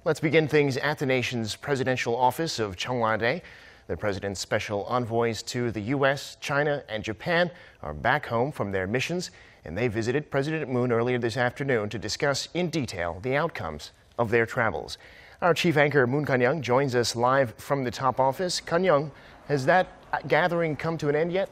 Let's begin things at the nation's presidential office of Cheong Wa Dae. The president's special envoys to the U.S., China, and Japan are back home from their missions, and they visited President Moon earlier this afternoon to discuss in detail the outcomes of their travels. Our Chief Anchor Moon Connyoung joins us live from the top office. Connyoung, has that gathering come to an end yet?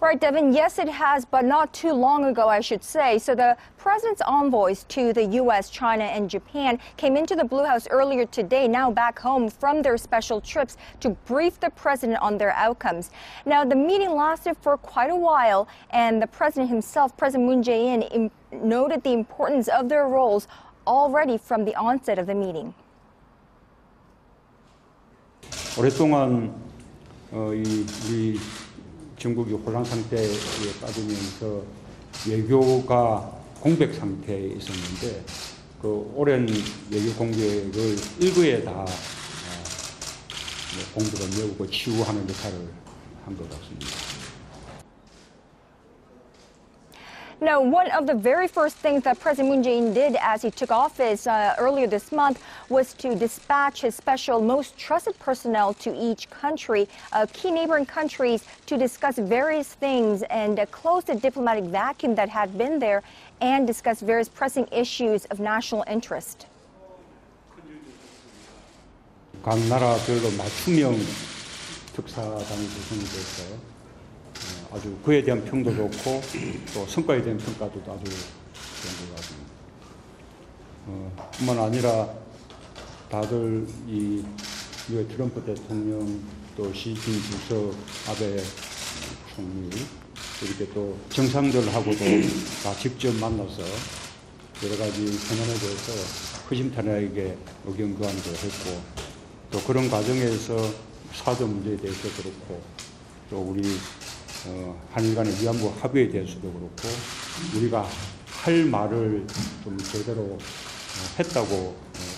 Right, Devin, yes, it has, but not too long ago, I should say. So the president's envoys to the U.S., China, and Japan came into the Blue House earlier today, now back home from their special trips to brief the president on their outcomes. Now, the meeting lasted for quite a while, and the president himself, President Moon Jae-in, noted the importance of their roles already from the onset of the meeting. 오랫동안 우리 중국이 혼란 상태에 빠지면서 외교가 공백 상태에 있었는데 그 오랜 외교 공백을 일부에 다 공백을 메우고 치유하는 역할을 한 것 같습니다. Now, one of the very first things that President Moon Jae-in did as he took office earlier this month was to dispatch his special most trusted personnel to each country, key neighboring countries, to discuss various things and close the diplomatic vacuum that had been there and discuss various pressing issues of national interest. 각 나라별로 맞춤형 특사단이 구성이 돼서 아주 그에 대한 평도 좋고 또 성과에 대한 평가도 아주 좋은 것 같습니다. 뿐만 아니라 다들 이 미국 트럼프 대통령 또 시진핑 주석 아베 총리 이렇게 또 정상들하고도 다 직접 만나서 여러 가지 현안에 대해서 허심탄회하게 의견 교환도 했고 또 그런 과정에서 사드 문제에 대해서 그렇고 또 우리 한일 간의 위안부 합의에 대해서도 그렇고 우리가 할 말을 좀 제대로 했다고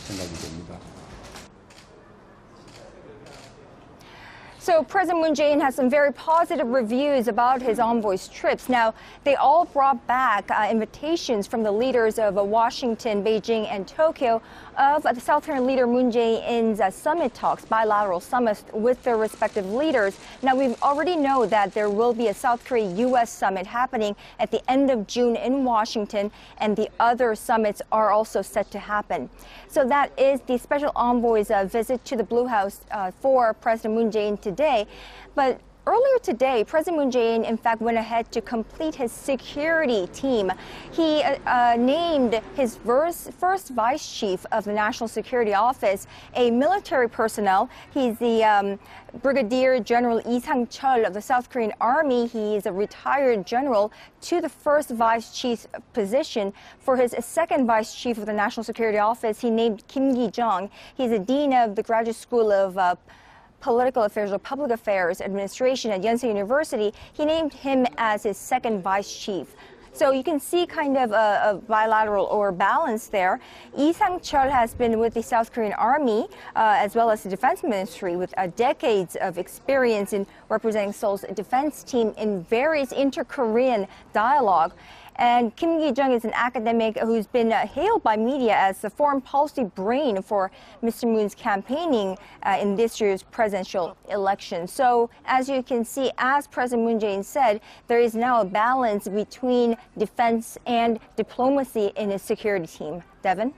생각이 됩니다. So President Moon Jae-in has some very positive reviews about his envoys' trips. Now, they all brought back invitations from the leaders of Washington, Beijing, and Tokyo of the South Korean leader Moon Jae-in's summit talks, bilateral summits with their respective leaders. Now, we already know that there will be a South Korea-U.S. summit happening at the end of June in Washington, and the other summits are also set to happen. So that is the special envoy's visit to the Blue House for President Moon Jae-in today. But earlier today, President Moon Jae-in, in fact, went ahead to complete his security team. He named his first vice chief of the National Security Office a military personnel. He's the Brigadier General Lee Sang-chul of the South Korean Army. He is a retired general to the first vice chief position. For his second vice chief of the National Security Office, he named Kim Gi-jung. He's a dean of the Graduate School of Political Affairs or Public Affairs Administration at Yonsei University. He named him as his second vice chief. So you can see kind of a bilateral or balance there. Lee Sang-chul has been with the South Korean Army as well as the Defense Ministry with decades of experience in representing Seoul's defense team in various inter-Korean dialogue. And Kim Gi-jung is an academic who's been hailed by media as the foreign policy brain for Mr. Moon's campaigning in this year's presidential election. So, as you can see, as President Moon Jae-in said, there is now a balance between defense and diplomacy in his security team. Devin?